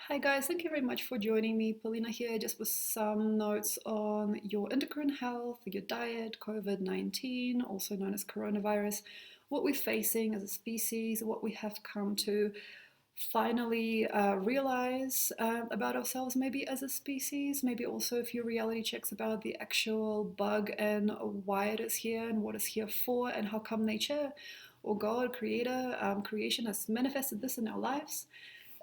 Hi guys, thank you very much for joining me. Polina here, just with some notes on your endocrine health, your diet, COVID-19, also known as coronavirus, what we're facing as a species, what we have come to finally realize about ourselves, maybe as a species, maybe also a few reality checks about the actual bug and why it is here and what it's here for, and how come nature or God, creator, creation has manifested this in our lives.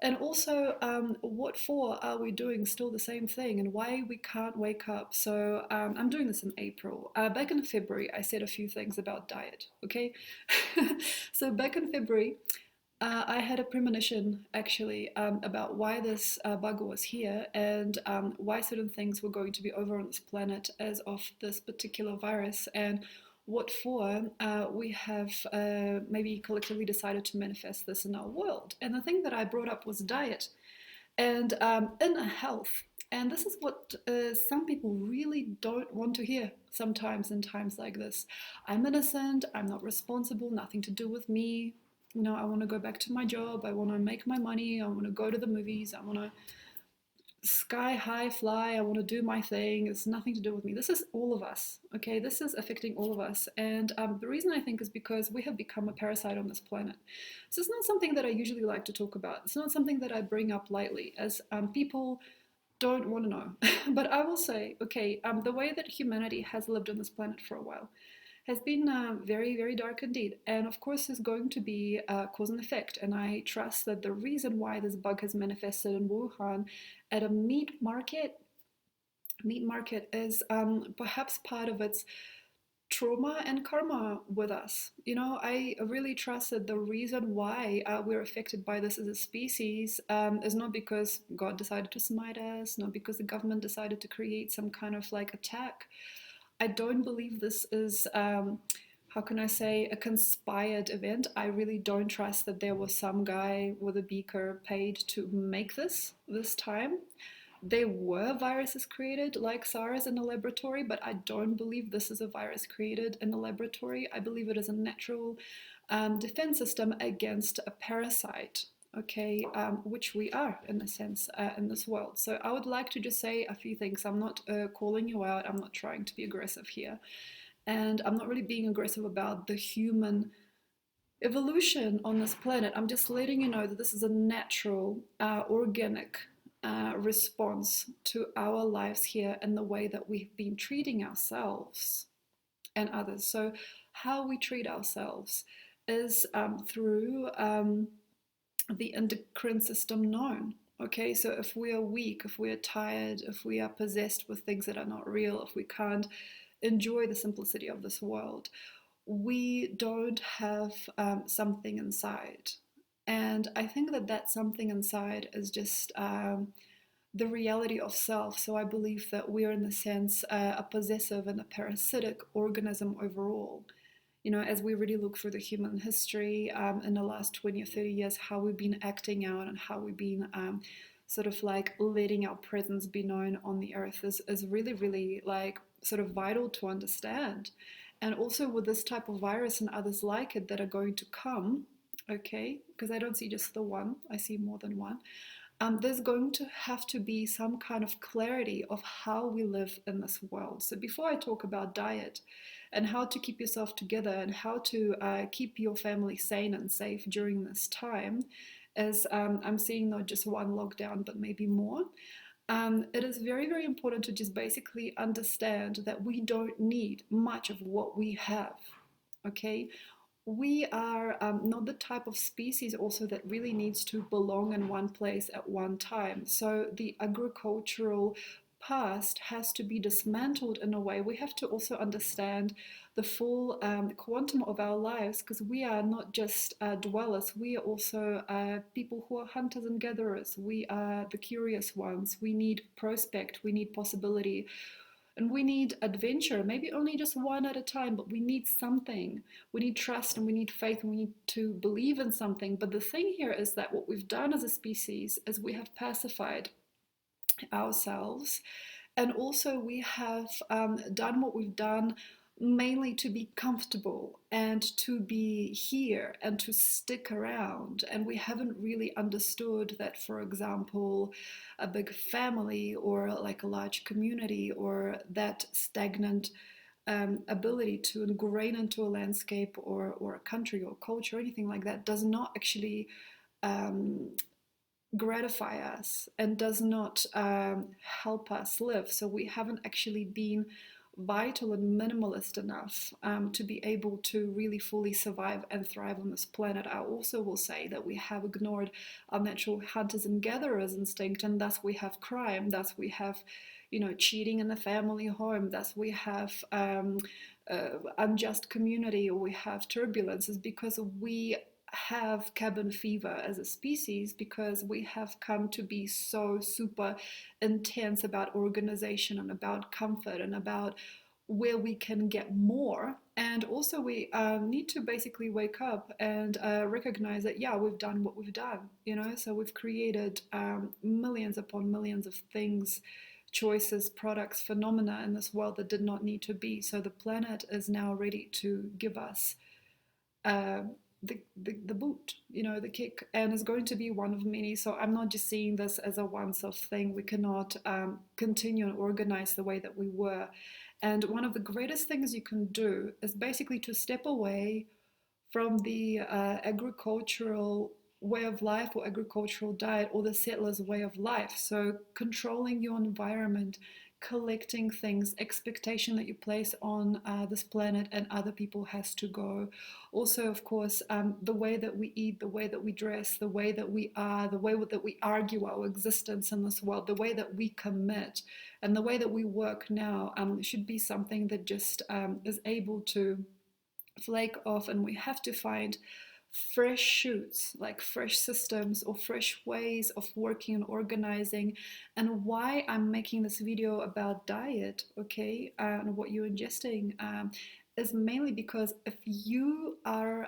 And also, what for are we doing still the same thing and why we can't wake up? So, I'm doing this in April. Back in February, I said a few things about diet, okay? So, back in February, I had a premonition actually about why this bug was here and why certain things were going to be over on this planet as of this particular virus, and what for we have maybe collectively decided to manifest this in our world. And the thing that I brought up was diet and inner health. And this is what some people really don't want to hear sometimes in times like this. I'm innocent, I'm not responsible, nothing to do with me. You know, I want to go back to my job, I want to make my money, I want to go to the movies, I want to sky high fly, I want to do my thing, it's nothing to do with me. This is all of us, okay? This is affecting all of us. And the reason I think is because we have become a parasite on this planet. So it's not something that I usually like to talk about. It's not something that I bring up lightly, as people don't want to know. But I will say, okay, the way that humanity has lived on this planet for a while has been very, very dark indeed. And of course, is going to be cause and effect. And I trust that the reason why this bug has manifested in Wuhan at a meat market is perhaps part of its trauma and karma with us. You know, I really trust that the reason why we're affected by this as a species is not because God decided to smite us, not because the government decided to create some kind of like attack. I don't believe this is, how can I say, a conspired event. I really don't trust that there was some guy with a beaker paid to make this time. There were viruses created like SARS in a laboratory, but I don't believe this is a virus created in a laboratory. I believe it is a natural defense system against a parasite, okay, which we are in a sense in this world. So I would like to just say a few things. I'm not calling you out, I'm not trying to be aggressive here. And I'm not really being aggressive about the human evolution on this planet. I'm just letting you know that this is a natural, organic response to our lives here and the way that we've been treating ourselves and others. So, how we treat ourselves is through the endocrine system known. Okay, so if we are weak, if we are tired, if we are possessed with things that are not real, if we can't enjoy the simplicity of this world, we don't have something inside. And I think that that something inside is just the reality of self. So I believe that we are, in a sense, a possessive and a parasitic organism overall. You know, as we really look through the human history in the last 20 or 30 years, how we've been acting out and how we've been sort of like letting our presence be known on the earth is really, really like sort of vital to understand. And also with this type of virus and others like it that are going to come, okay, because I don't see just the one, I see more than one. There's going to have to be some kind of clarity of how we live in this world. So before I talk about diet and how to keep yourself together and how to keep your family sane and safe during this time, as I'm seeing not just one lockdown, but maybe more, it is very, very important to just basically understand that we don't need much of what we have, okay? We are not the type of species also that really needs to belong in one place at one time. So the agricultural past has to be dismantled in a way. We have to also understand the full quantum of our lives, because we are not just dwellers, we are also people who are hunters and gatherers. We are the curious ones. We need prospect, we need possibility. And we need adventure, maybe only just one at a time, but we need something. We need trust and we need faith and we need to believe in something. But the thing here is that what we've done as a species is we have pacified ourselves. And also we have done what we've done mainly to be comfortable and to be here and to stick around. And we haven't really understood that, for example, a big family or like a large community or that stagnant ability to ingrain into a landscape or a country or culture or anything like that does not actually um, gratify us and does not help us live. So we haven't actually been vital and minimalist enough to be able to really fully survive and thrive on this planet. I also will say that we have ignored our natural hunters and gatherers instinct, and thus we have crime, thus we have, you know, cheating in the family home, thus we have unjust community, or we have turbulences because we have cabin fever as a species, because we have come to be so super intense about organization and about comfort and about where we can get more. And also we need to basically wake up and recognize that, yeah, we've done what we've done, you know. So we've created millions upon millions of things, choices, products, phenomena in this world that did not need to be. So the planet is now ready to give us uh, the boot, you know, the kick, and is going to be one of many. So I'm not just seeing this as a once-off thing. We cannot continue and organize the way that we were. And one of the greatest things you can do is basically to step away from the agricultural way of life or agricultural diet or the settler's way of life. So controlling your environment, collecting things, expectation that you place on this planet and other people has to go. Also, of course, the way that we eat, the way that we dress, the way that we are, the way that we argue our existence in this world, the way that we commit, and the way that we work now should be something that just is able to flake off. And we have to find fresh shoots, like fresh systems or fresh ways of working and organizing. And why I'm making this video about diet, okay, and what you're ingesting, is mainly because if you are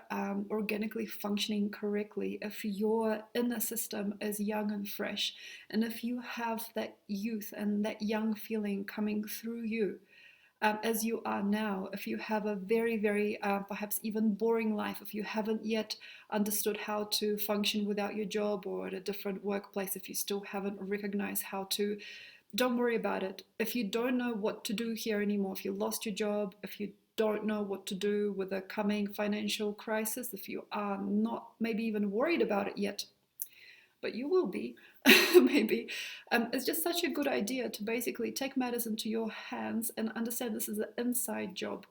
organically functioning correctly, if your inner system is young and fresh, and if you have that youth and that young feeling coming through you, as you are now, if you have a very, very perhaps even boring life, if you haven't yet understood how to function without your job or at a different workplace, if you still haven't recognized how to, don't worry about it. If you don't know what to do here anymore, if you lost your job, if you don't know what to do with the coming financial crisis, if you are not maybe even worried about it yet, but you will be, maybe. It's just such a good idea to basically take matters into your hands and understand this is an inside job.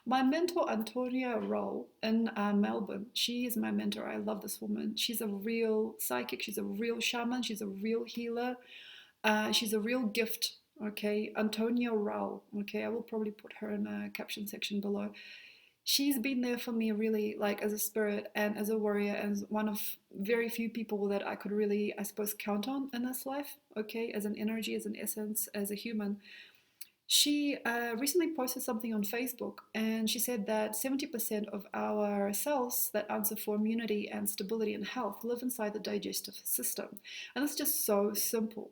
My mentor, Antonia Roll in Melbourne, she is my mentor. I love this woman. She's a real psychic. She's a real shaman. She's a real healer. She's a real gift. Okay, Antonia Rao. Okay, I will probably put her in a caption section below. She's been there for me really, like, as a spirit and as a warrior, and one of very few people that I could really, I suppose, count on in this life, okay, as an energy, as an essence, as a human. She recently posted something on Facebook, and she said that 70% of our cells that answer for immunity and stability and health live inside the digestive system. And that's just so simple.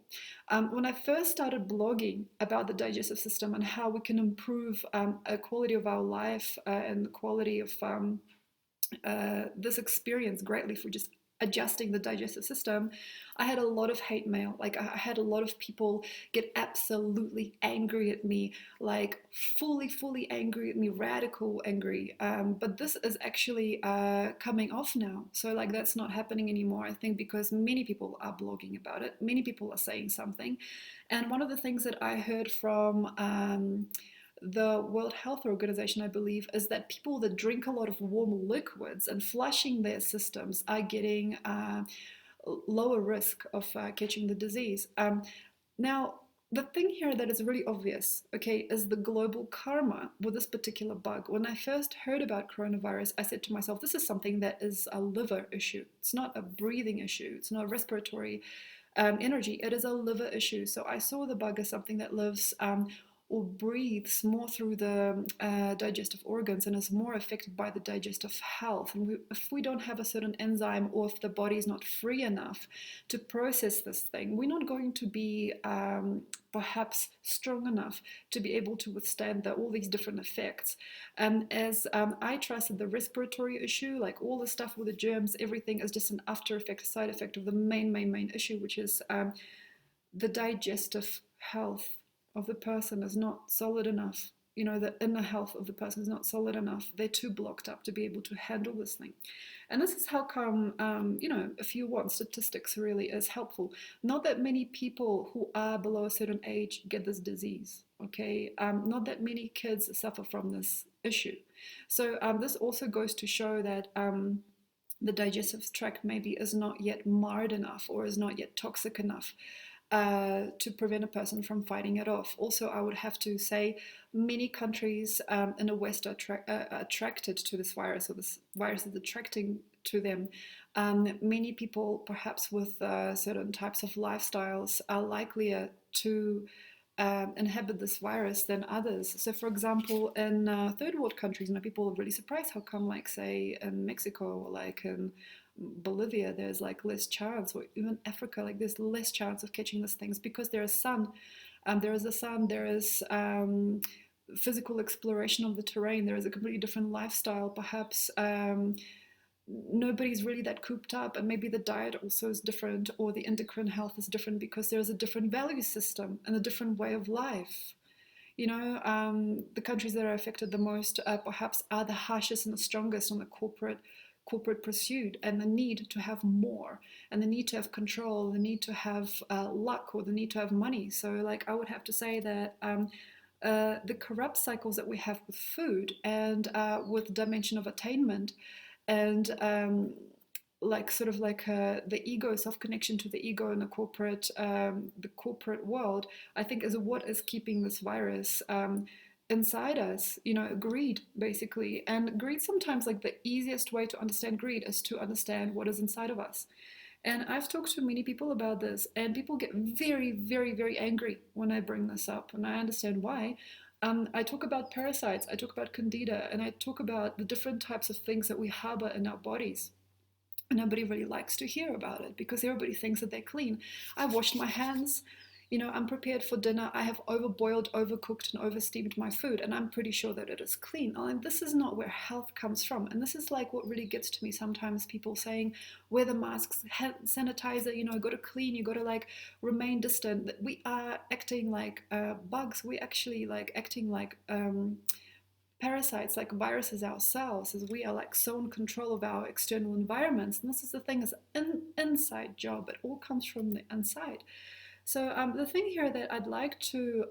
When I first started blogging about the digestive system and how we can improve the quality of our life and the quality of this experience greatly for just adjusting the digestive system, I had a lot of hate mail. Like, I had a lot of people get absolutely angry at me, like fully angry at me, radical angry. But this is actually coming off now. So like, that's not happening anymore, I think, because many people are blogging about it. Many people are saying something. And one of the things that I heard from the World Health Organization, I believe, is that people that drink a lot of warm liquids and flushing their systems are getting lower risk of catching the disease. Now, the thing here that is really obvious, okay, is the global karma with this particular bug. When I first heard about coronavirus, I said to myself, this is something that is a liver issue. It's not a breathing issue. It's not a respiratory energy. It is a liver issue. So I saw the bug as something that lives or breathes more through the digestive organs and is more affected by the digestive health. And if we don't have a certain enzyme, or if the body is not free enough to process this thing, we're not going to be perhaps strong enough to be able to withstand all these different effects. As I trusted the respiratory issue, like all the stuff with the germs, everything is just an after effect, a side effect of the main issue, which is the digestive health of the person is not solid enough. You know, the inner health of the person is not solid enough. They're too blocked up to be able to handle this thing. And this is how come, if you want, statistics really is helpful. Not that many people who are below a certain age get this disease, okay? Not that many kids suffer from this issue. So this also goes to show that the digestive tract maybe is not yet marred enough, or is not yet toxic enough to prevent a person from fighting it off. Also, I would have to say many countries in the West are attracted to this virus, or this virus is attracting to them. Many people, perhaps with certain types of lifestyles, are likelier to inhabit this virus than others. So, for example, in third world countries, people are really surprised how come, like, say, in Mexico, or like in Bolivia, there's like less chance, or even Africa, like there's less chance of catching these things, because there is sun. There is the sun, there is physical exploration of the terrain, there is a completely different lifestyle, perhaps nobody's really that cooped up, and maybe the diet also is different, or the endocrine health is different, because there's a different value system and a different way of life. The countries that are affected the most perhaps are the harshest and the strongest on the corporate pursuit, and the need to have more, and the need to have control, the need to have luck, or the need to have money. So, like, I would have to say that the corrupt cycles that we have with food, and with dimension of attainment, and the ego, self-connection to the ego in the corporate world, I think is what is keeping this virus inside us. Greed, basically. And greed, sometimes, like, the easiest way to understand greed is to understand what is inside of us. And I've talked to many people about this, and people get very, very, very angry when I bring this up, and I understand why. I talk about parasites, I talk about Candida, and I talk about the different types of things that we harbor in our bodies. And nobody really likes to hear about it, because everybody thinks that they're clean. I've washed my hands. I'm prepared for dinner. I have overboiled, overcooked, and oversteamed my food, and I'm pretty sure that it is clean. And this is not where health comes from. And this is like what really gets to me sometimes, people saying, wear the masks, hand sanitizer, you got to clean, you got to, like, remain distant. We are acting like bugs. We actually, like, acting like parasites, like viruses ourselves, as we are, like, so in control of our external environments. And this is the thing, is an inside job. It all comes from the inside. So the thing here that I'd like to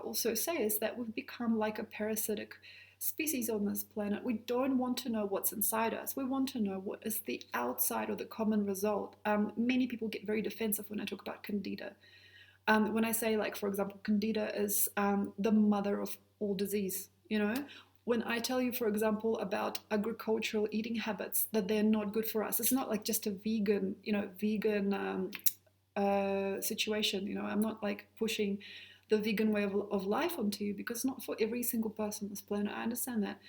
also say is that we've become like a parasitic species on this planet. We don't want to know what's inside us. We want to know what is the outside, or the common result. Many people get very defensive when I talk about Candida. When I say, like, for example, Candida is the mother of all disease, When I tell you, for example, about agricultural eating habits, that they're not good for us, it's not like just a vegan situation. I'm not, like, pushing the vegan way of life onto you, because not for every single person on this planet. I understand that.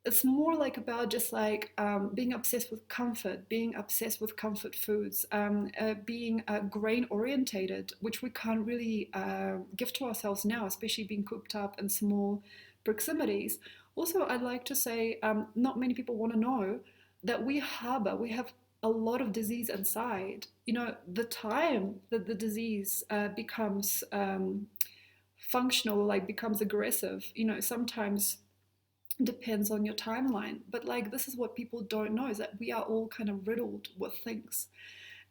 It's more like about just, like, being obsessed with comfort, being obsessed with comfort foods, being grain orientated, which we can't really give to ourselves now, especially being cooped up in small proximities. Also, I'd like to say, not many people want to know that we have a lot of disease inside. The time that the disease becomes functional, like, becomes aggressive, sometimes depends on your timeline. But, like, this is what people don't know, is that we are all kind of riddled with things.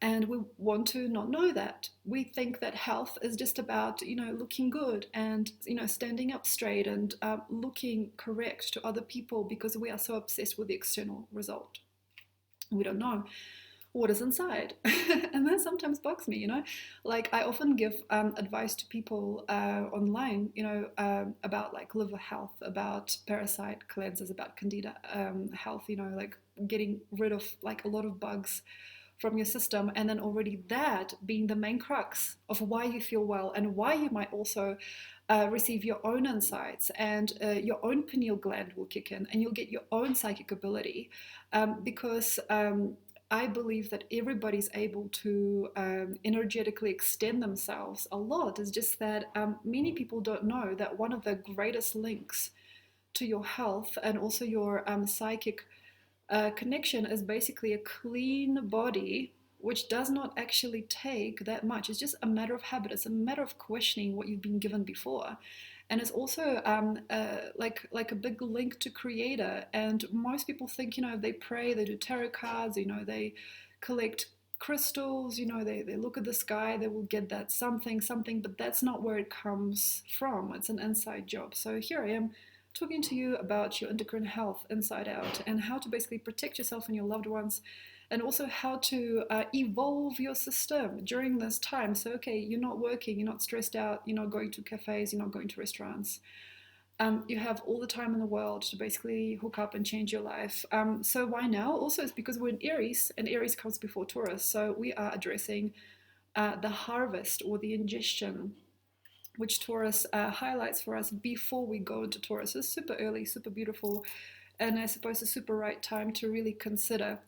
And we want to not know that. We think that health is just about, looking good, and, standing up straight, and looking correct to other people, because we are so obsessed with the external result. We don't know what is inside. And that sometimes bugs me, Like, I often give advice to people online, about, like, liver health, about parasite cleanses, about Candida health, like getting rid of, like, a lot of bugs from your system, and then already that being the main crux of why you feel well and why you might also receive your own insights, and your own pineal gland will kick in and you'll get your own psychic ability, because I believe that everybody's able to energetically extend themselves a lot. It's just that many people don't know that one of the greatest links to your health and also your psychic connection is basically a clean body, which does not actually take that much. It's just a matter of habit. It's a matter of questioning what you've been given before. And it's also like a big link to creator. And most people think, they pray, they do tarot cards, they collect crystals, they look at the sky, they will get that something, but that's not where it comes from. It's an inside job. So here I am talking to you about your endocrine health inside out, and how to basically protect yourself and your loved ones, and also how to evolve your system during this time. So, okay, you're not working, you're not stressed out, you're not going to cafes, you're not going to restaurants. You have all the time in the world to basically hook up and change your life. So why now? Also, it's because we're in Aries, and Aries comes before Taurus. So we are addressing the harvest or the ingestion, which Taurus highlights for us before we go into Taurus. It's super early, super beautiful, and I suppose a super right time to really consider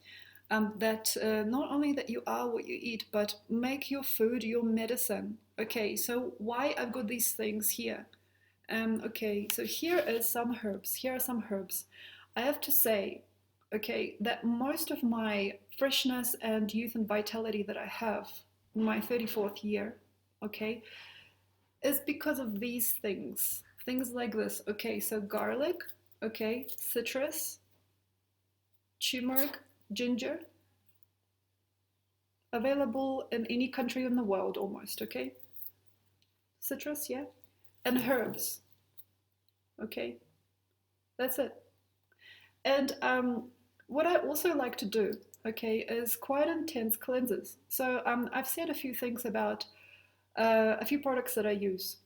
that not only that you are what you eat, but make your food your medicine. Okay, so why I've got these things here? Okay, so here are some herbs. Here are some herbs. I have to say, okay, that most of my freshness and youth and vitality that I have in my 34th year, okay, is because of these things. Things like this. Okay, so garlic, okay, citrus, turmeric, ginger, available in any country in the world almost, okay? Citrus, yeah? And herbs, okay? That's it. And what I also like to do, okay, is quite intense cleanses. So I've said a few things about a few products that I use.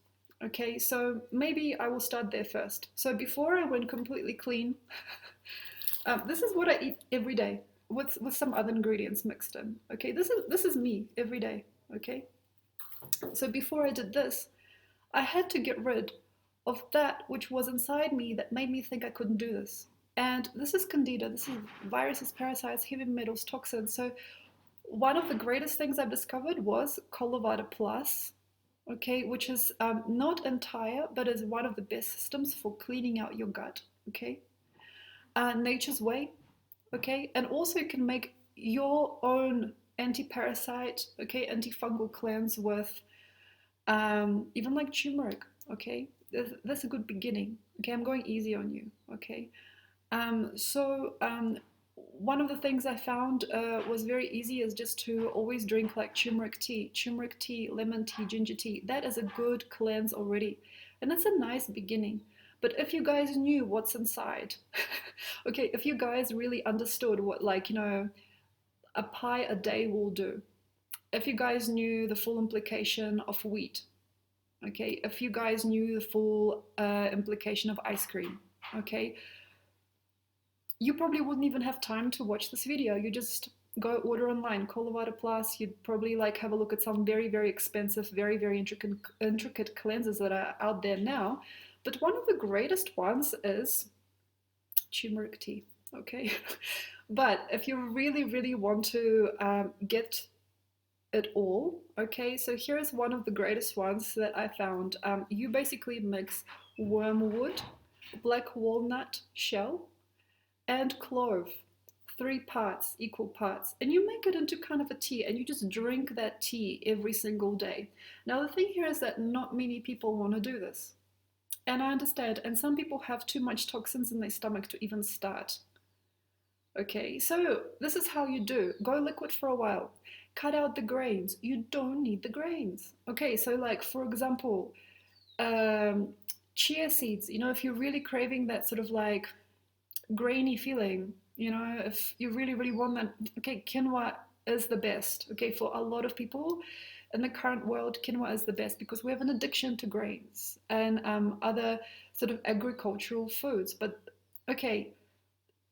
Okay, so maybe I will start there first. So before I went completely clean, this is what I eat every day with some other ingredients mixed in. Okay, this is me every day. Okay, so before I did this, I had to get rid of that which was inside me that made me think I couldn't do this. And this is Candida. This is viruses, parasites, heavy metals, toxins. So one of the greatest things I've discovered was Colorado Plus, okay, which is not entire, but is one of the best systems for cleaning out your gut, okay? Nature's Way, okay? And also you can make your own anti-parasite, okay, antifungal cleanse with even like turmeric, okay? That's a good beginning, okay? I'm going easy on you, okay? One of the things I found was very easy is just to always drink like turmeric tea, lemon tea, ginger tea. That is a good cleanse already. And that's a nice beginning. But if you guys knew what's inside, okay, if you guys really understood what, like, a pie a day will do, if you guys knew the full implication of wheat, okay, if you guys knew the full implication of ice cream, okay, you probably wouldn't even have time to watch this video. You just go order online, Colorado Plus. You'd probably like have a look at some very, very expensive, very, very intricate cleanses that are out there now. But one of the greatest ones is turmeric tea, okay? But if you really, really want to get it all, okay, so here's one of the greatest ones that I found. You basically mix wormwood, black walnut shell, and clove, 3 parts, equal parts, and you make it into kind of a tea, and you just drink that tea every single day. Now the thing here is that not many people want to do this, and I understand, and some people have too much toxins in their stomach to even start. Okay, so this is how you do. Go liquid for a while, cut out the grains. You don't need the grains. Okay, so like for example, chia seeds, if you're really craving that sort of like grainy feeling, if you really, really want that, okay, quinoa is the best. Okay, for a lot of people in the current world, quinoa is the best because we have an addiction to grains and other sort of agricultural foods. But okay,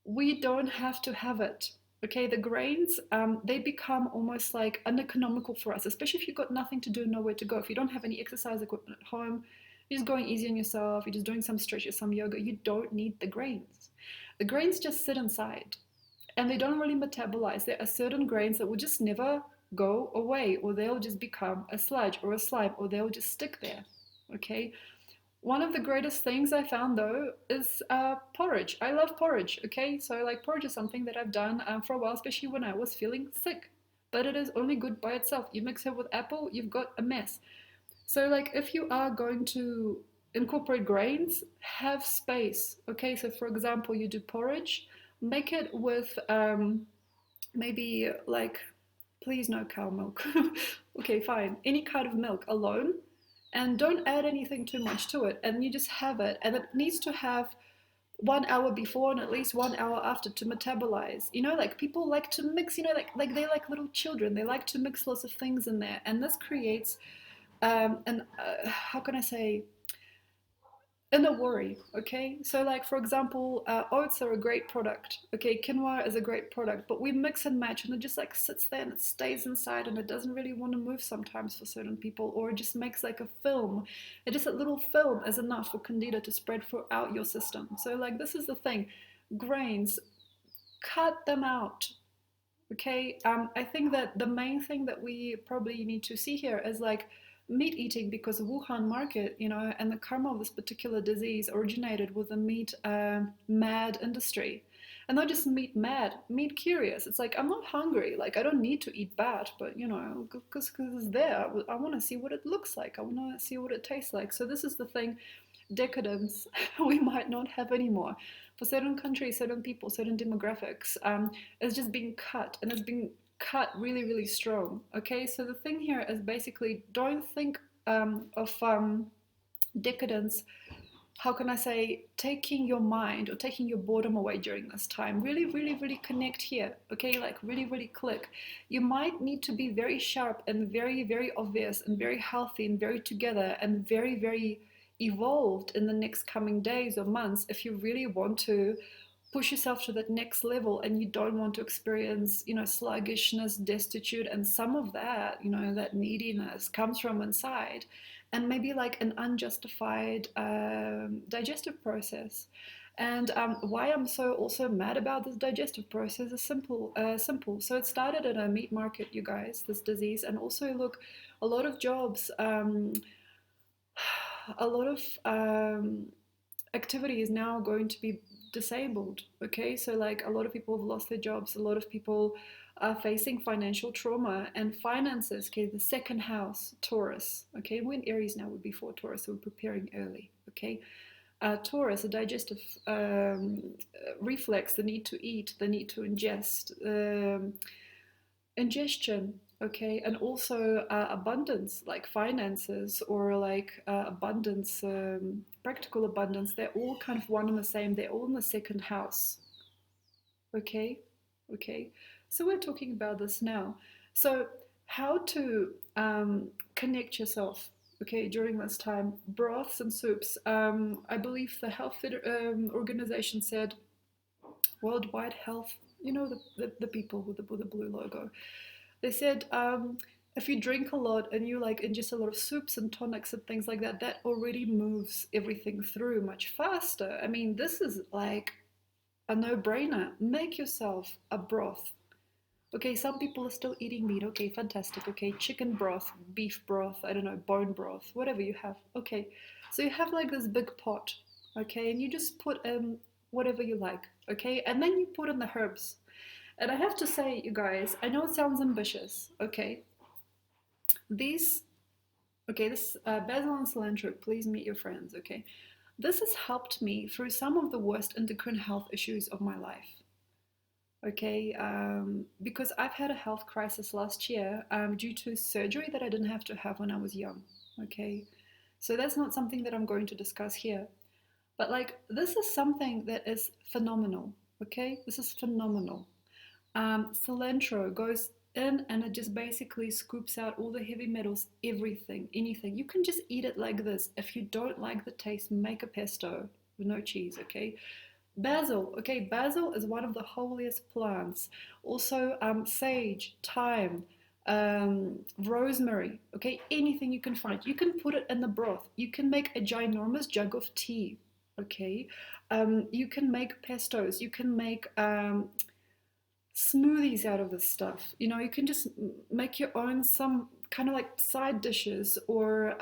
we don't have to have it. Okay, the grains, they become almost like uneconomical for us, especially if you've got nothing to do, nowhere to go. If you don't have any exercise equipment at home, you're just going easy on yourself, you're just doing some stretches, some yoga, you don't need the grains. The grains just sit inside and they don't really metabolize. There are certain grains that will just never go away, or they'll just become a sludge or a slime, or they'll just stick there. Okay, one of the greatest things I found though is porridge. I love porridge, okay? So, like, porridge is something that I've done for a while, especially when I was feeling sick. But it is only good by itself. You mix it with apple, you've got a mess. So, like, if you are going to incorporate grains, have space, okay? So, for example, you do porridge, make it with maybe like, please no cow milk. Okay, fine. Any kind of milk alone, and don't add anything too much to it, and you just have it, and it needs to have 1 hour before and at least 1 hour after to metabolize. Like, people like to mix, like they like little children, they like to mix lots of things in there, and this creates an how can I say, in a worry. Okay, so, like, for example, oats are a great product. Okay, quinoa is a great product, but we mix and match and it just like sits there and it stays inside and it doesn't really want to move sometimes for certain people, or it just makes like a film. It just, a little film is enough for Candida to spread throughout your system. So, like, this is the thing, grains, cut them out. Okay, I think that the main thing that we probably need to see here is like meat eating, because the Wuhan market, and the karma of this particular disease originated with the meat mad industry. And not just meat mad, meat curious. It's like, I'm not hungry. Like, I don't need to eat bad, but because it's there. I want to see what it looks like. I want to see what it tastes like. So this is the thing, decadence we might not have anymore. For certain countries, certain people, certain demographics, it's just being cut, and it's being cut really, really strong. Okay, so the thing here is basically, don't think of decadence, how can I say, taking your mind or taking your boredom away during this time. Really, really, really connect here. Okay, like, really, really click. You might need to be very sharp and very, very obvious and very healthy and very together and very, very evolved in the next coming days or months if you really want to push yourself to that next level, and you don't want to experience sluggishness, destitute, and some of that, that neediness comes from inside, and maybe like an unjustified digestive process. And why I'm so also mad about this digestive process is simple. So it started at a meat market, you guys, this disease. And also, look, a lot of jobs, a lot of activity is now going to be disabled. Okay, so, like, a lot of people have lost their jobs, a lot of people are facing financial trauma and finances. Okay, the second house, Taurus. Okay, we're in Aries now, we're before Taurus, so we're preparing early. Okay, Taurus, a digestive reflex, the need to eat, the need to ingest, ingestion. Okay, and also abundance, like finances, or like abundance, practical abundance. They're all kind of one and the same. They're all in the second house. Okay, okay, so we're talking about this now. So, how to connect yourself, okay, during this time. Broths and soups, I believe the health organization said, worldwide health, the people with the blue logo. They said, if you drink a lot and you like ingest a lot of soups and tonics and things like that, that already moves everything through much faster. I mean, this is like a no-brainer. Make yourself a broth. Okay, some people are still eating meat. Okay, fantastic. Okay, chicken broth, beef broth, I don't know, bone broth, whatever you have. Okay, so you have like this big pot. Okay, and you just put in whatever you like. Okay, and then you put in the herbs. And I have to say, you guys, I know it sounds ambitious. Okay, these, okay, this basil and cilantro, please meet your friends. Okay, this has helped me through some of the worst endocrine health issues of my life. Okay, because I've had a health crisis last year due to surgery that I didn't have to have when I was young. Okay, so that's not something that I'm going to discuss here. But, like, this is something that is phenomenal. Okay, this is phenomenal. Cilantro goes in and it just basically scoops out all the heavy metals, everything, anything. You can just eat it like this. If you don't like the taste, make a pesto with no cheese, okay? Basil, okay, basil is one of the holiest plants. Also, sage, thyme, rosemary, okay, anything you can find. You can put it in the broth. You can make a ginormous jug of tea, okay. You can make pestos. You can make smoothies out of this stuff. You know, you can just make your own some kind of like side dishes or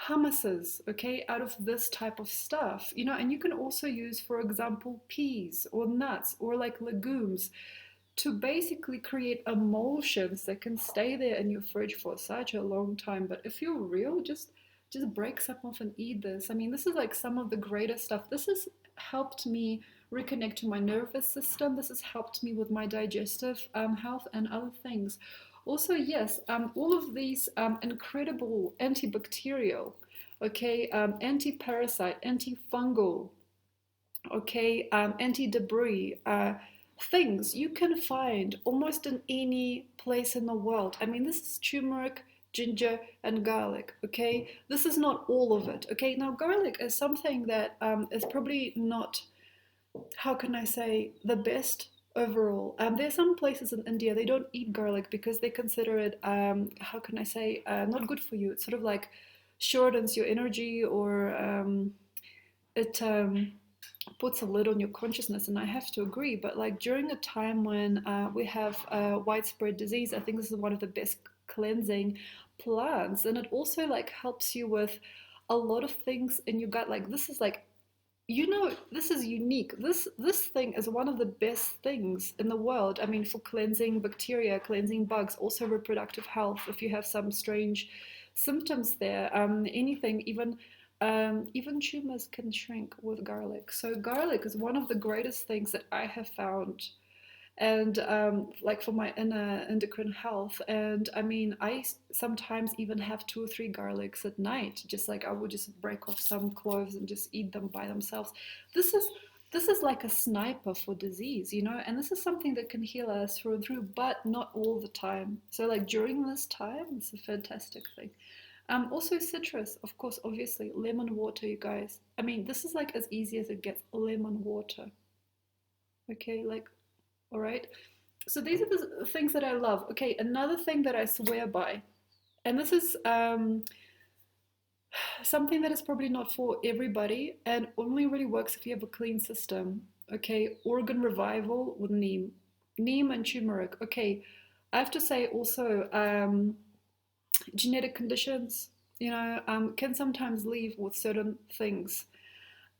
hummuses, okay, out of this type of stuff, you know, and you can also use, for example, peas or nuts or like legumes to basically create emulsions that can stay there in your fridge for such a long time. But if you're real, just break some off and eat this. I mean, this is like some of the greatest stuff. This has helped me reconnect to my nervous system. This has helped me with my digestive health and other things. Also, yes, all of these incredible antibacterial, okay, anti-parasite, antifungal, okay, anti-debris things you can find almost in any place in the world. I mean, this is turmeric, ginger, and garlic, okay? This is not all of it, okay? Now, garlic is something that is probably not, how can I say, the best overall. There are some places in India they don't eat garlic because they consider it, how can I say, not good for you. It's sort of like shortens your energy or it puts a lid on your consciousness, and I have to agree. But like during a time when we have widespread disease, I think this is one of the best cleansing plants, and it also like helps you with a lot of things in your gut. Like this is like, you know, this is unique. This thing is one of the best things in the world. I mean, for cleansing bacteria, cleansing bugs, also reproductive health. If you have some strange symptoms there, anything, even tumors can shrink with garlic. So garlic is one of the greatest things that I have found, and like for my inner endocrine health. And I mean, I sometimes even have 2 or 3 garlics at night, just like I would just break off some cloves and just eat them by themselves. This is like a sniper for disease, you know, and this is something that can heal us through and through, but not all the time. So like during this time, it's a fantastic thing. Also citrus, of course, obviously lemon water, you guys. I mean, this is like as easy as it gets, lemon water. Okay, like, all right. So these are the things that I love. Okay, another thing that I swear by, and this is something that is probably not for everybody and only really works if you have a clean system. Okay, organ revival with neem, neem and turmeric. Okay, I have to say also genetic conditions, you know, can sometimes leave with certain things.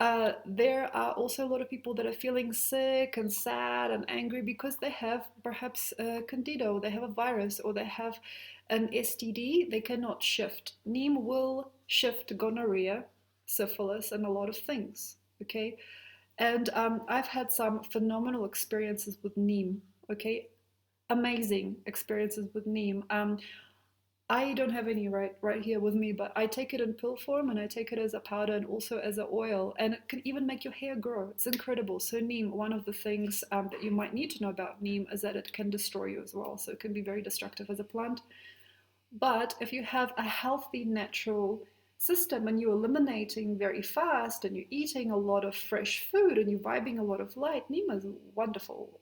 There are also a lot of people that are feeling sick and sad and angry because they have perhaps Candida, or they have a virus, or they have an STD. They cannot shift. Neem will shift gonorrhea, syphilis, and a lot of things. Okay, and I've had some phenomenal experiences with neem. Okay, amazing experiences with neem. I don't have any right here with me, but I take it in pill form and I take it as a powder and also as an oil, and it can even make your hair grow. It's incredible. So neem, one of the things that you might need to know about neem is that it can destroy you as well. So it can be very destructive as a plant. But if you have a healthy, natural system and you're eliminating very fast and you're eating a lot of fresh food and you're vibing a lot of light, neem is wonderful.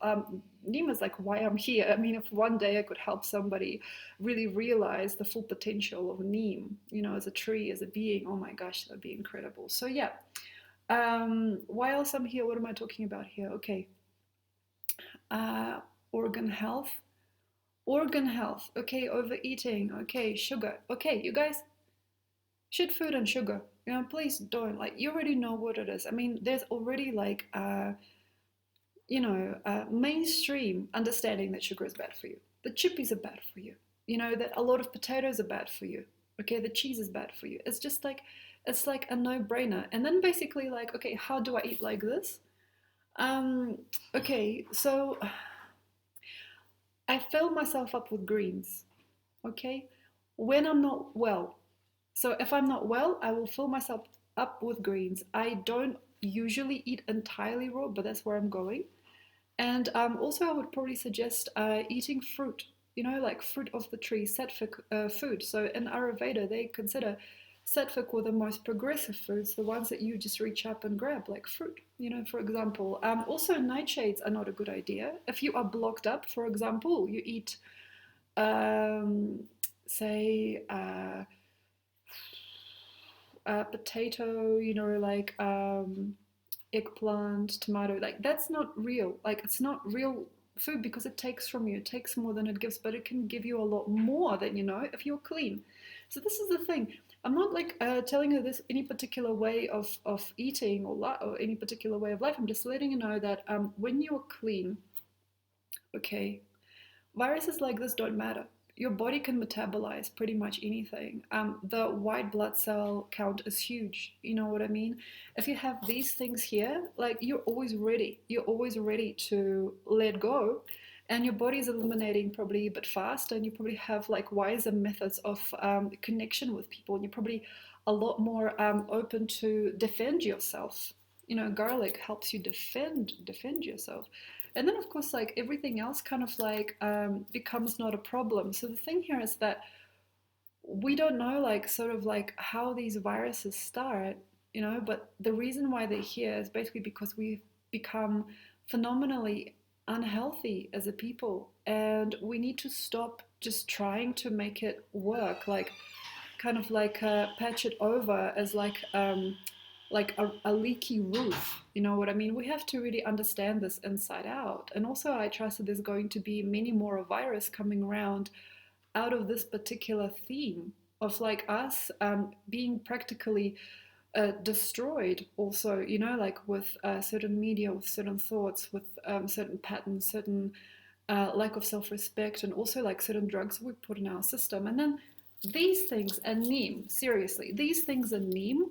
Neem is like why I'm here. I mean, if one day I could help somebody really realize the full potential of neem, you know, as a tree, as a being, oh my gosh, that'd be incredible. So yeah, why else I'm here? What am I talking about here? Okay, uh, organ health. Organ health, okay, overeating, okay, sugar, okay, you guys, shit food and sugar, you know, please don't, like, you already know what it is. I mean, there's already like mainstream understanding that sugar is bad for you, the chippies are bad for you, you know, that a lot of potatoes are bad for you, okay, the cheese is bad for you. It's just like, it's like a no-brainer. And then basically like, okay, how do I eat like this? um okay, so I fill myself up with greens, okay, when I'm not well. So if I'm not well, I will fill myself up with greens. I don't usually eat entirely raw, but that's where I'm going. And also, I would probably suggest eating fruit, you know, like fruit off the tree, sattvic food. So in Ayurveda, they consider Sattvic were the most progressive foods, the ones that you just reach up and grab, like fruit, for example. Also, nightshades are not a good idea. If you are blocked up, for example, you eat, um, say, potato, like eggplant, tomato, like that's not real. Like it's not real food because it takes from you. It takes more than it gives, but it can give you a lot more than if you're clean. So this is the thing. I'm not like telling you this any particular way of eating or any particular way of life. I'm just letting you know that when you're clean, okay, viruses like this don't matter. Your body can metabolize pretty much anything. The white blood cell count is huge. You know what I mean? If you have these things here, like you're always ready. You're always ready to let go. And your body's eliminating probably a bit fast, and you probably have like wiser methods of connection with people, and you're probably a lot more open to defend yourself. Garlic helps you defend yourself. And then of course like everything else kind of like becomes not a problem. So the thing here is that we don't know like sort of like how these viruses start, but the reason why they're here is basically because we've become phenomenally unhealthy as a people, and we need to stop just trying to make it work, like kind of like patch it over as like a leaky roof. You know what I mean? We have to really understand this inside out. And also, I trust that there's going to be many more virus coming around out of this particular theme of like us being practically destroyed. Also, like with certain media, with certain thoughts, with certain patterns, certain lack of self-respect, and also like certain drugs we put in our system. And then these things are neem. Seriously, these things are neem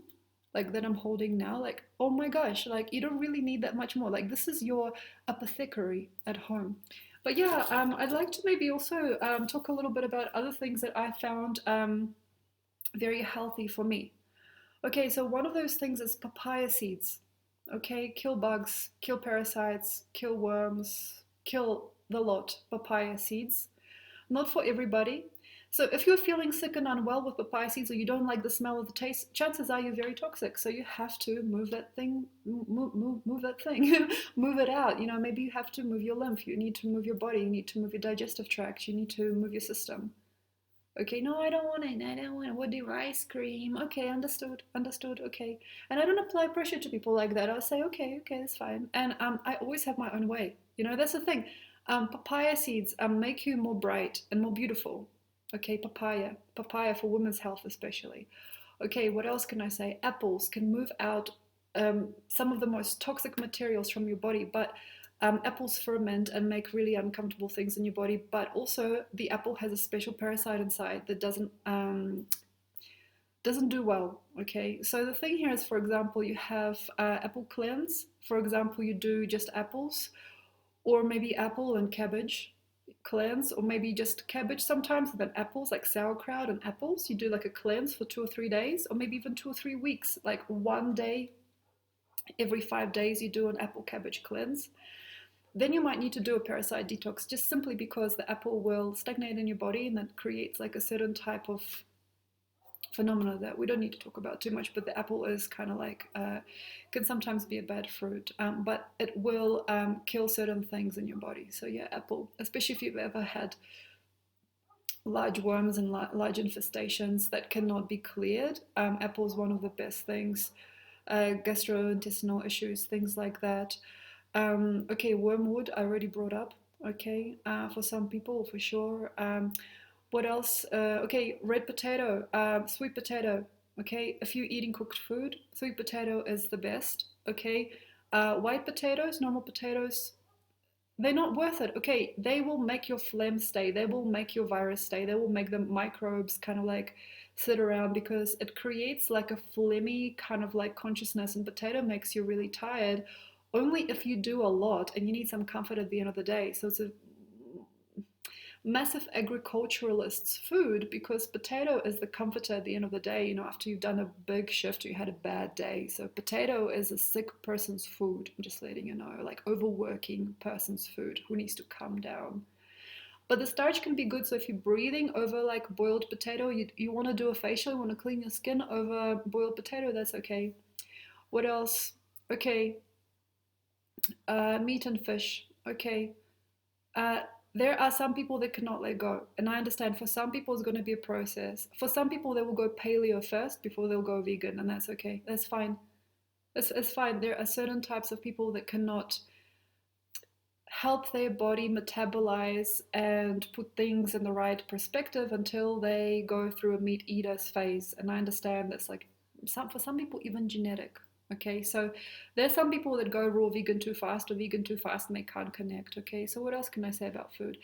like that I'm holding now, like, oh my gosh, like you don't really need that much more. Like this is your apothecary at home. But yeah, I'd like to maybe also talk a little bit about other things that I found very healthy for me. Okay, so one of those things is papaya seeds. Okay, kill bugs, kill parasites, kill worms, kill the lot. Papaya seeds. Not for everybody. So if you're feeling sick and unwell with papaya seeds, or you don't like the smell or the taste, chances are you're very toxic. So you have to move that thing, move that thing, move it out. Maybe you have to move your lymph. You need to move your body. You need to move your digestive tract. You need to move your system. Okay, no, I don't want it. I don't want it. What do ice cream? Okay, understood. Okay, and I don't apply pressure to people like that. I'll say, okay, that's fine. And I always have my own way. That's the thing. Papaya seeds make you more bright and more beautiful. Okay, papaya for women's health especially. Okay, what else can I say? Apples can move out some of the most toxic materials from your body, but apples ferment and make really uncomfortable things in your body. But also, the apple has a special parasite inside that doesn't do well. Okay, so the thing here is, for example, you have apple cleanse. For example, you do just apples, or maybe apple and cabbage cleanse, or maybe just cabbage sometimes, and then apples, like sauerkraut and apples. You do like a cleanse for 2 or 3 days, or maybe even 2 or 3 weeks, like one day every 5 days you do an apple cabbage cleanse. Then you might need to do a parasite detox, just simply because the apple will stagnate in your body, and that creates like a certain type of phenomena that we don't need to talk about too much. But the apple is kind of like can sometimes be a bad fruit, but it will kill certain things in your body. So yeah, apple, especially if you've ever had large worms and large infestations that cannot be cleared, apple is one of the best things. Gastrointestinal issues, things like that. Okay, wormwood I already brought up. Okay, for some people for sure. What else? Okay, red potato, sweet potato. Okay, if you're eating cooked food, sweet potato is the best. Okay, white potatoes, normal potatoes, they're not worth it. Okay, they will make your phlegm stay. They will make your virus stay. They will make the microbes kind of like sit around, because it creates like a phlegmy kind of like consciousness, and potato makes you really tired only if you do a lot and you need some comfort at the end of the day. So it's a massive agriculturalist's food, because potato is the comforter at the end of the day, after you've done a big shift or you had a bad day. So potato is a sick person's food. I'm just letting you know, like overworking person's food who needs to calm down. But the starch can be good. So if you're breathing over like boiled potato, you want to do a facial, you want to clean your skin over boiled potato, that's okay. What else? Okay, meat and fish. Okay. Uh, there are some people that cannot let go. And I understand for some people it's going to be a process. For some people, they will go paleo first before they'll go vegan, and that's okay. That's fine. It's fine. There are certain types of people that cannot help their body metabolize and put things in the right perspective until they go through a meat eaters phase. And I understand that's like for some people even genetic. Okay, so there's some people that go raw vegan too fast or vegan too fast and they can't connect. Okay, so what else can I say about food?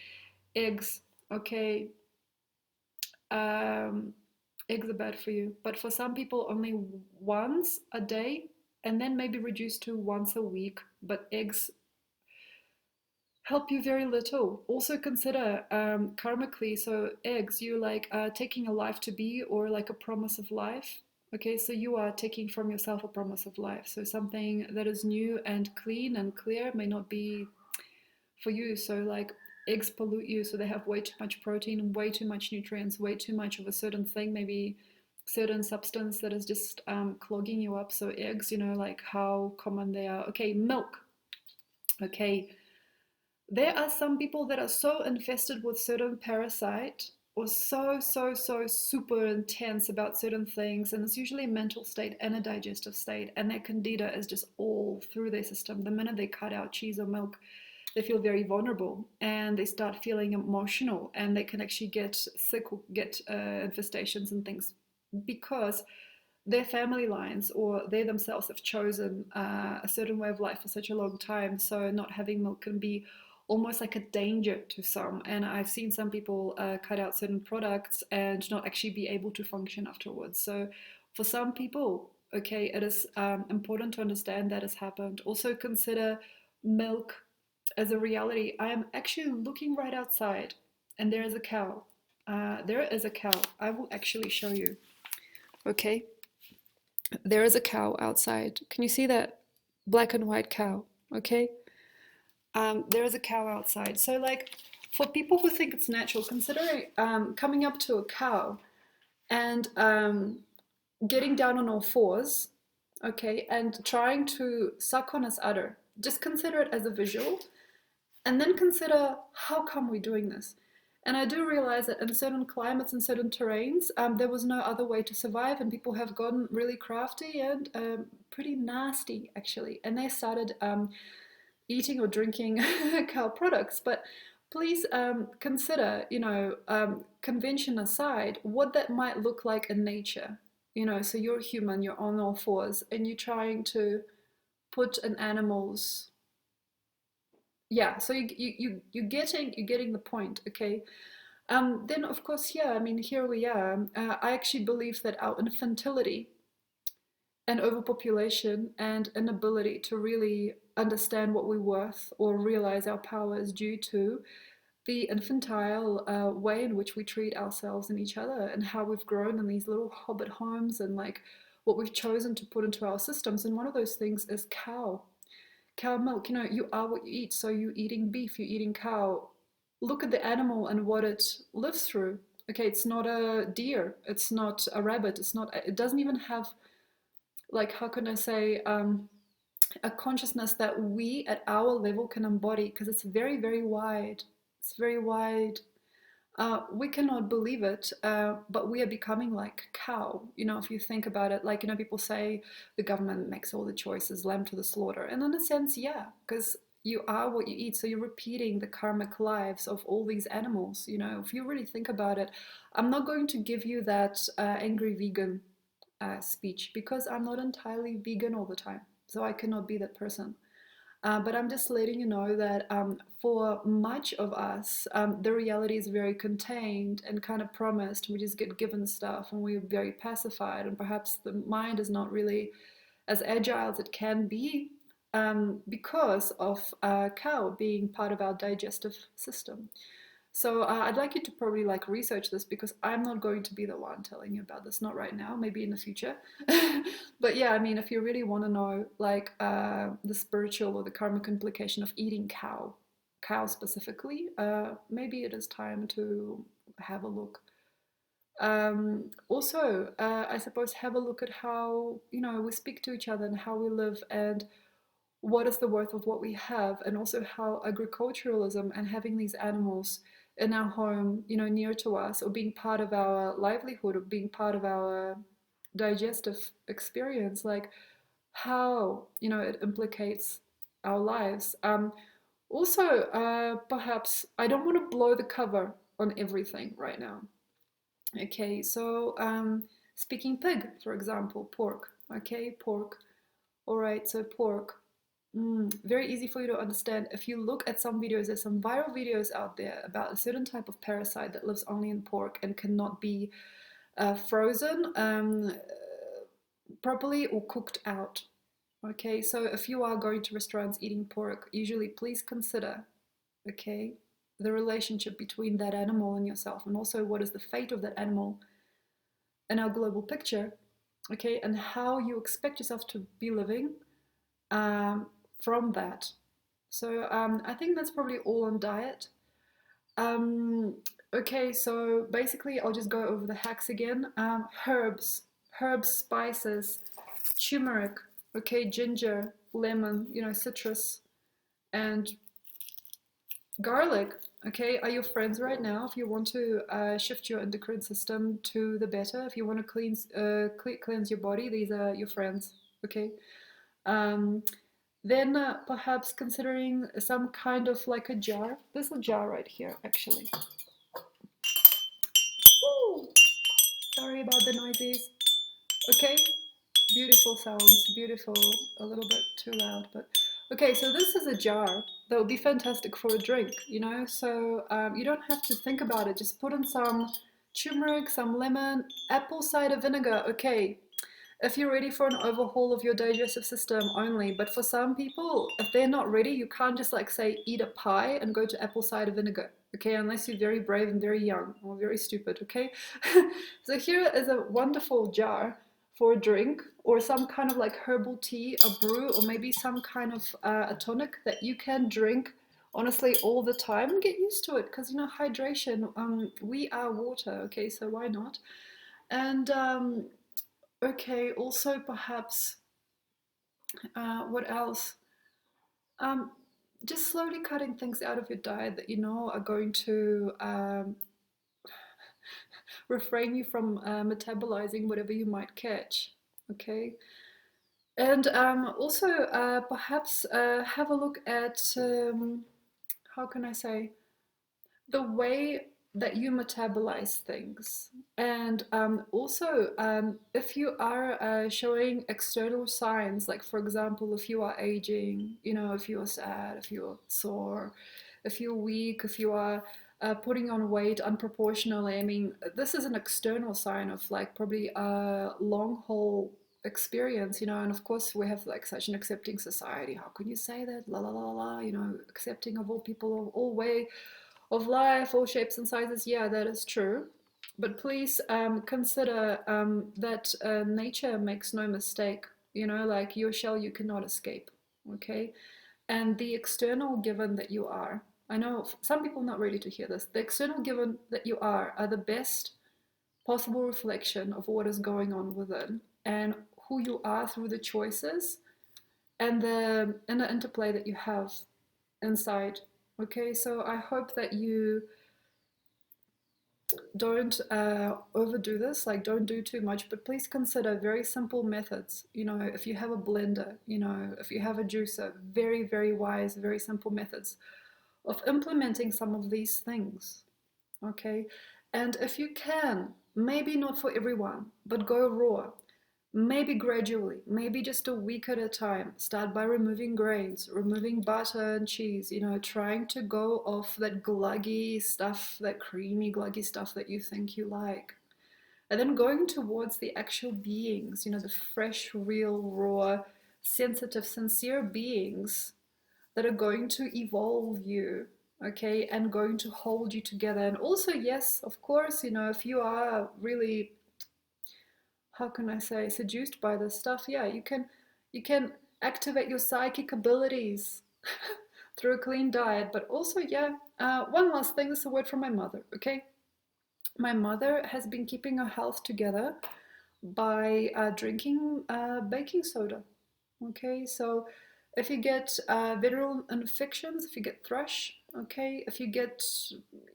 Eggs. Okay, um, eggs are bad for you, but for some people only once a day, and then maybe reduce to once a week. But eggs help you very little. Also consider karmically, so eggs, you like taking a life to be or like a promise of life. Okay, so you are taking from yourself a promise of life. So something that is new and clean and clear may not be for you. So like eggs pollute you, so they have way too much protein, way too much nutrients, way too much of a certain thing, maybe certain substance that is just clogging you up. So eggs, like how common they are. Okay, milk. Okay, there are some people that are so infested with certain parasite or so super intense about certain things, and it's usually a mental state and a digestive state, and their candida is just all through their system. The minute they cut out cheese or milk, they feel very vulnerable and they start feeling emotional, and they can actually get sick or get infestations and things because their family lines or they themselves have chosen a certain way of life for such a long time. So not having milk can be almost like a danger to some. And I've seen some people cut out certain products and not actually be able to function afterwards. So for some people, okay, it is important to understand that has happened. Also consider milk as a reality. I am actually looking right outside and there is a cow. There is a cow. I will actually show you. Okay, there is a cow outside. Can you see that black and white cow? Okay, there is a cow outside. So like for people who think it's natural, consider coming up to a cow and getting down on all fours, okay, and trying to suck on its udder. Just consider it as a visual, and then consider how come we're doing this. And I do realize that in certain climates and certain terrains, there was no other way to survive, and people have gotten really crafty and pretty nasty, actually. And they started eating or drinking cow products. But please consider, convention aside, what that might look like in nature. So you're human, you're on all fours, and you're trying to put an animal's yeah. So you're getting the point, okay? Then of course, yeah. I mean, here we are. I actually believe that our infantility and overpopulation and inability to really understand what we're worth or realize our power is due to the infantile way in which we treat ourselves and each other, and how we've grown in these little hobbit homes, and like what we've chosen to put into our systems. And one of those things is cow milk. You are what you eat. So you're eating beef, you're eating cow. Look at the animal and what it lives through. Okay, it's not a deer, it's not a rabbit, it doesn't even have, like, how can I say, a consciousness that we at our level can embody, because it's very, very wide. It's very wide. We cannot believe it, but we are becoming like cow. If you think about it, like, people say the government makes all the choices, lamb to the slaughter. And in a sense, yeah, because you are what you eat. So you're repeating the karmic lives of all these animals. If you really think about it, I'm not going to give you that angry vegan speech, because I'm not entirely vegan all the time. So I cannot be that person. But I'm just letting you know that for much of us, the reality is very contained and kind of promised. We just get given stuff and we're very pacified, and perhaps the mind is not really as agile as it can be because of cow being part of our digestive system. So I'd like you to probably like research this, because I'm not going to be the one telling you about this, not right now, maybe in the future. But yeah, I mean, if you really want to know like the spiritual or the karmic implication of eating cow cow specifically, maybe it is time to have a look. Also, I suppose have a look at how, we speak to each other and how we live and what is the worth of what we have, and also how agriculturalism and having these animals in our home, near to us, or being part of our livelihood, or being part of our digestive experience, like how, it implicates our lives. Also, perhaps I don't want to blow the cover on everything right now. Okay, so speaking pig, for example, pork. Okay, pork. All right, so pork. Very easy for you to understand. If you look at some videos, there's some viral videos out there about a certain type of parasite that lives only in pork and cannot be frozen properly or cooked out. Okay, so if you are going to restaurants eating pork, usually please consider, okay, the relationship between that animal and yourself, and also what is the fate of that animal in our global picture, okay, and how you expect yourself to be living um, from that. So I think that's probably all on diet. Um, okay, so basically I'll just go over the hacks again. Herbs, spices, turmeric, okay, ginger, lemon, citrus, and garlic. Okay, are your friends right now? If you want to shift your endocrine system to the better, if you want to cleanse your body, these are your friends. Okay. Um, then perhaps considering some kind of like a jar. There's a jar right here, actually. Ooh, sorry about the noises. Okay, beautiful sounds, beautiful, a little bit too loud, but okay, so this is a jar that would be fantastic for a drink, so you don't have to think about it, just put in some turmeric, some lemon, apple cider vinegar. Okay, if you're ready for an overhaul of your digestive system only. But for some people, if they're not ready, you can't just like say eat a pie and go to apple cider vinegar, okay, unless you're very brave and very young or very stupid, okay. So here is a wonderful jar for a drink, or some kind of like herbal tea, a brew, or maybe some kind of a tonic that you can drink honestly all the time and get used to it, because hydration, we are water, okay, so why not. And okay, also perhaps, what else? Um, just slowly cutting things out of your diet that you know are going to refrain you from metabolizing whatever you might catch. Okay, and also perhaps have a look at how can I say, the way that you metabolize things. And also, if you are showing external signs, like for example, if you are aging, if you are sad, if you're sore, if you're weak, if you are putting on weight unproportionally, I mean, this is an external sign of like probably a long haul experience, and of course we have like such an accepting society. How can you say that? La la la la, accepting of all people of all way of life, all shapes and sizes. Yeah, that is true. But please consider that nature makes no mistake. Like your shell, you cannot escape. Okay, and the external given that you are. I know some people are not ready to hear this. The external given that you are the best possible reflection of what is going on within, and who you are through the choices and the inner interplay that you have inside. Okay, so I hope that you don't overdo this, like don't do too much, but please consider very simple methods. If you have a blender, if you have a juicer, very, very wise, very simple methods of implementing some of these things. Okay, and if you can, maybe not for everyone, but go raw. Maybe gradually, maybe just a week at a time. Start by removing grains, removing butter and cheese, trying to go off that gluggy stuff, that creamy, gluggy stuff that you think you like. And then going towards the actual beings, the fresh, real, raw, sensitive, sincere beings that are going to evolve you, okay, and going to hold you together. And also, yes, of course, if you are really, how can I say, seduced by this stuff, yeah, you can activate your psychic abilities. through a clean diet. But also, yeah, one last thing, this is a word from my mother, okay? My mother has been keeping her health together by drinking baking soda. Okay, so if you get viral infections, if you get thrush, okay, if you get,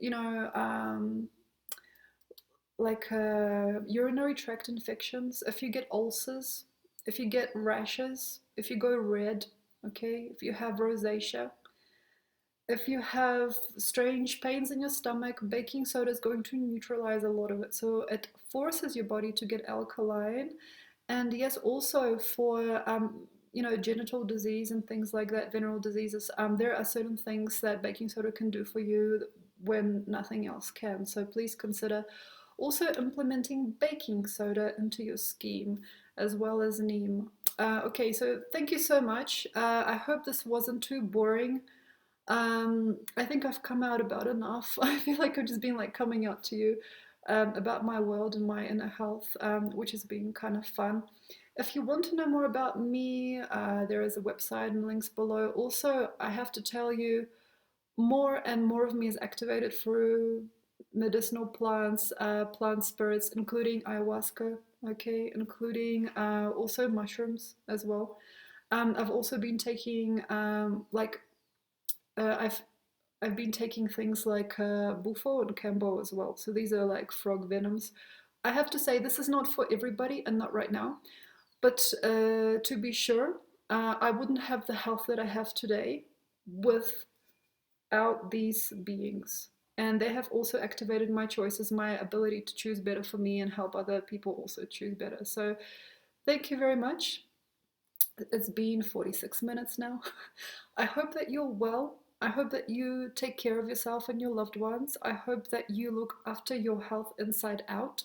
you know, like urinary tract infections, if you get ulcers, if you get rashes, if you go red, okay, if you have rosacea, if you have strange pains in your stomach, baking soda is going to neutralize a lot of it. So it forces your body to get alkaline. And yes, also for genital disease and things like that, venereal diseases, there are certain things that baking soda can do for you when nothing else can. So please consider also implementing baking soda into your scheme as well as neem. Okay, so thank you so much. I hope this wasn't too boring. I think I've come out about enough. I feel like I've just been like coming out to you about my world and my inner health, which has been kind of fun. If you want to know more about me, there is a website and links below. Also, I have to tell you, more and more of me is activated through medicinal plants, plant spirits, including ayahuasca, okay, including also mushrooms as well. I've also been taking I've been taking things like bufo and cambo as well. So these are like frog venoms. I have to say this is not for everybody and not right now. But to be sure, I wouldn't have the health that I have today without these beings. And they have also activated my choices, my ability to choose better for me and help other people also choose better. So thank you very much. It's been 46 minutes now. I hope that you're well. I hope that you take care of yourself and your loved ones. I hope that you look after your health inside out.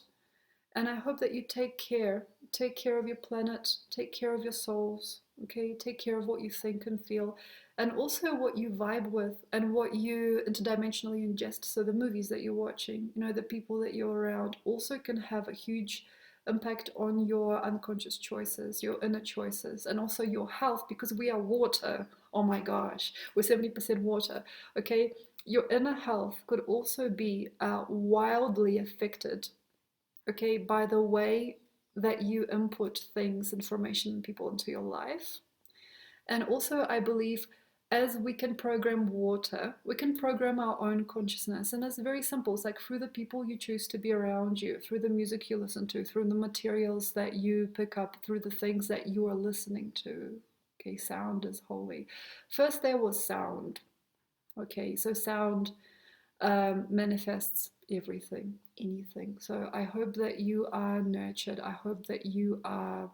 And I hope that you take care. Take care of your planet. Take care of your souls. Okay? Take care of what you think and feel. And also what you vibe with and what you interdimensionally ingest. So the movies that you're watching, the people that you're around also can have a huge impact on your unconscious choices, your inner choices, and also your health, because we are water. Oh my gosh, we're 70% water. Okay, your inner health could also be wildly affected, okay, by the way that you input things, information, and people into your life. And also, I believe as we can program water, we can program our own consciousness. And it's very simple. It's like through the people you choose to be around you, through the music you listen to, through the materials that you pick up, through the things that you are listening to. Okay, sound is holy. First, there was sound. Okay, so sound manifests everything, anything. So I hope that you are nurtured. I hope that you are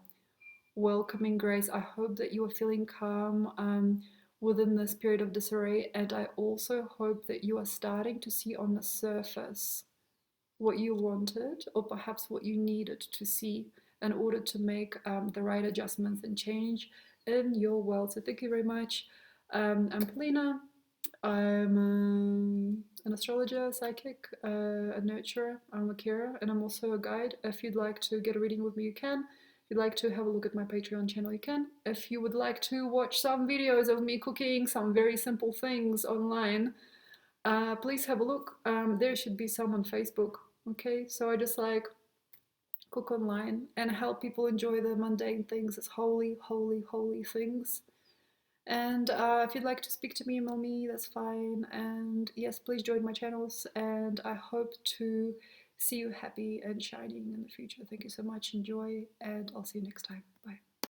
welcoming grace. I hope that you are feeling calm within this period of disarray. And I also hope that you are starting to see on the surface what you wanted, or perhaps what you needed to see in order to make the right adjustments and change in your world. So thank you very much. I'm Polina. I'm an astrologer, psychic, a nurturer, I'm a carer, and I'm also a guide. If you'd like to get a reading with me, you can. If you'd like to have a look at my Patreon channel, you can. If you would like to watch some videos of me cooking some very simple things online, please have a look. There should be some on Facebook. Okay, so I just like cook online and help people enjoy the mundane things as holy, holy, holy things. And if you'd like to speak to me, email me, that's fine. And yes, please join my channels. And I hope to see you happy and shining in the future. Thank you so much. Enjoy, and I'll see you next time. Bye.